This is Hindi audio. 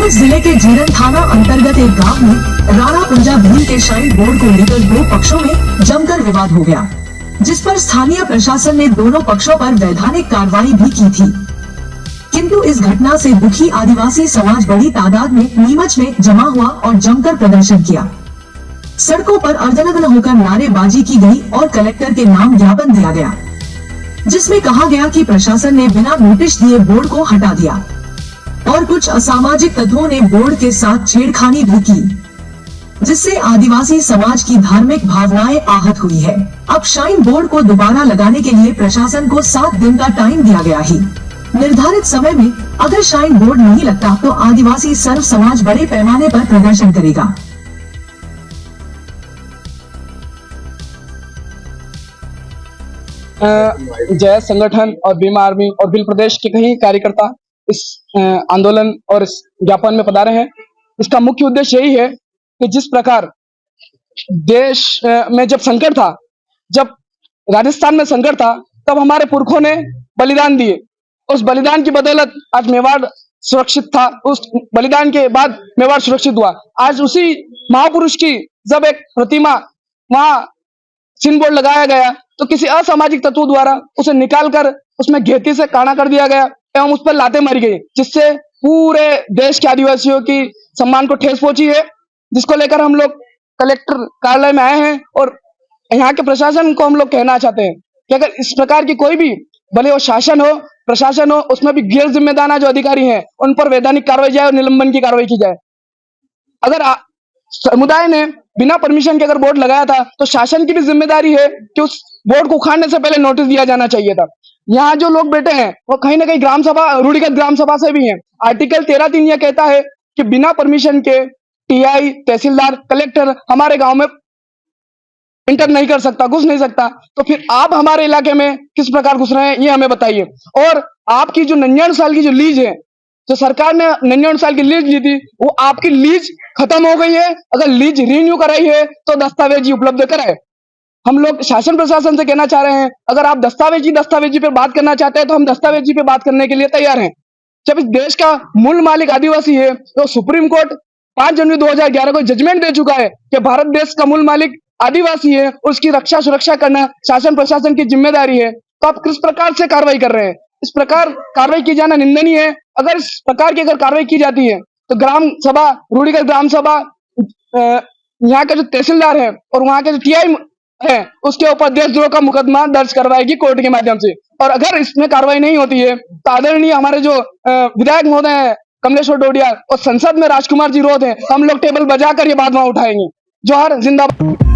नीमच जिले के जीरन थाना अंतर्गत एक गांव में राणा पूजा भील के श्राइन बोर्ड को लेकर दो पक्षों में जमकर विवाद हो गया, जिस पर स्थानीय प्रशासन ने दोनों पक्षों पर वैधानिक कार्रवाई भी की थी। किंतु इस घटना से दुखी आदिवासी समाज बड़ी तादाद में नीमच में जमा हुआ और जमकर प्रदर्शन किया। सड़कों पर अर्धनग्न होकर नारेबाजी की गई और कलेक्टर के नाम ज्ञापन दिया गया, जिसमें कहा गया कि प्रशासन ने बिना नोटिस दिए बोर्ड को हटा दिया और कुछ असामाजिक तत्वों ने बोर्ड के साथ छेड़खानी भी की, जिससे आदिवासी समाज की धार्मिक भावनाएं आहत हुई है। अब श्राइन बोर्ड को दोबारा लगाने के लिए प्रशासन को 7 दिन का टाइम दिया गया है। निर्धारित समय में अगर श्राइन बोर्ड नहीं लगता तो आदिवासी सर्व समाज बड़े पैमाने पर प्रदर्शन करेगा। जय संगठन और भीम आर्मी और भील प्रदेश के कई कार्यकर्ता इस आंदोलन और इस ज्ञापन में पधारे हैं। इसका मुख्य उद्देश्य यही है कि जिस प्रकार देश में जब संकट था, जब राजस्थान में संकट था, तब हमारे पुरखों ने बलिदान दिए। उस बलिदान की बदौलत आज मेवाड़ सुरक्षित था। उस बलिदान के बाद मेवाड़ सुरक्षित हुआ। आज उसी महापुरुष की जब एक प्रतिमा वहां सिन बोर्ड लगाया गया तो किसी असामाजिक तत्व द्वारा उसे निकालकर उसमें घेती से काना कर दिया गया एवं उस पर लातें मारी गई, जिससे पूरे देश के आदिवासियों की सम्मान को ठेस पहुंची है। जिसको लेकर हम लोग कलेक्टर कार्यालय में आए हैं और यहाँ के प्रशासन को हम लोग कहना चाहते हैं कि अगर इस प्रकार की कोई भी, भले वो शासन हो प्रशासन हो, उसमें भी गैर जिम्मेदार जो अधिकारी हैं उन पर वैधानिक कार्रवाई जाए और निलंबन की कार्रवाई की जाए। अगर समुदाय ने बिना परमिशन के अगर बोर्ड लगाया था तो शासन की भी जिम्मेदारी है कि उस बोर्ड को उखाड़ने से पहले नोटिस दिया जाना चाहिए था। यहाँ जो लोग बैठे हैं वो कहीं ना कहीं ग्राम सभा, रूढ़िगत ग्राम सभा से भी हैं। आर्टिकल 13(3) यह कहता है कि बिना परमिशन के टीआई, तहसीलदार, कलेक्टर हमारे गांव में इंटर नहीं कर सकता, घुस नहीं सकता। तो फिर आप हमारे इलाके में किस प्रकार घुस रहे हैं ये हमें बताइए। और आपकी जो 99 साल की जो लीज है, जो सरकार ने 99 साल की लीज ली थी, वो आपकी लीज खत्म हो गई है। अगर लीज रिन्यू कराई है तो दस्तावेज उपलब्ध कराए। हम लोग शासन प्रशासन से कहना चाह रहे हैं, अगर आप दस्तावेजी पे बात करना चाहते हैं तो हम दस्तावेजी पे बात करने के लिए तैयार हैं। जब इस देश का मूल मालिक आदिवासी है तो सुप्रीम कोर्ट 5 जनवरी 2011 को जजमेंट दे चुका है कि भारत देश का मूल मालिक आदिवासी है, उसकी रक्षा सुरक्षा करना शासन प्रशासन की जिम्मेदारी है। तो आप किस प्रकार से कार्रवाई कर रहे हैं? इस प्रकार कार्रवाई की जाना निंदनीय है। अगर इस प्रकार की अगर कार्रवाई की जाती है तो ग्राम सभा, रूढ़िगत ग्राम सभा, यहाँ का जो तहसीलदार है और वहाँ के जो टीआई है उसके ऊपर देशद्रोह का मुकदमा दर्ज करवाएगी कोर्ट के माध्यम से। और अगर इसमें कार्रवाई नहीं होती है तो आदरणीय हमारे जो विधायक महोदय हैं कमलेश्वर डोडिया और संसद में राजकुमार जी रोध हैं, हम लोग टेबल बजाकर ये बात वहां उठाएंगे। जोहार, जिंदाबाद।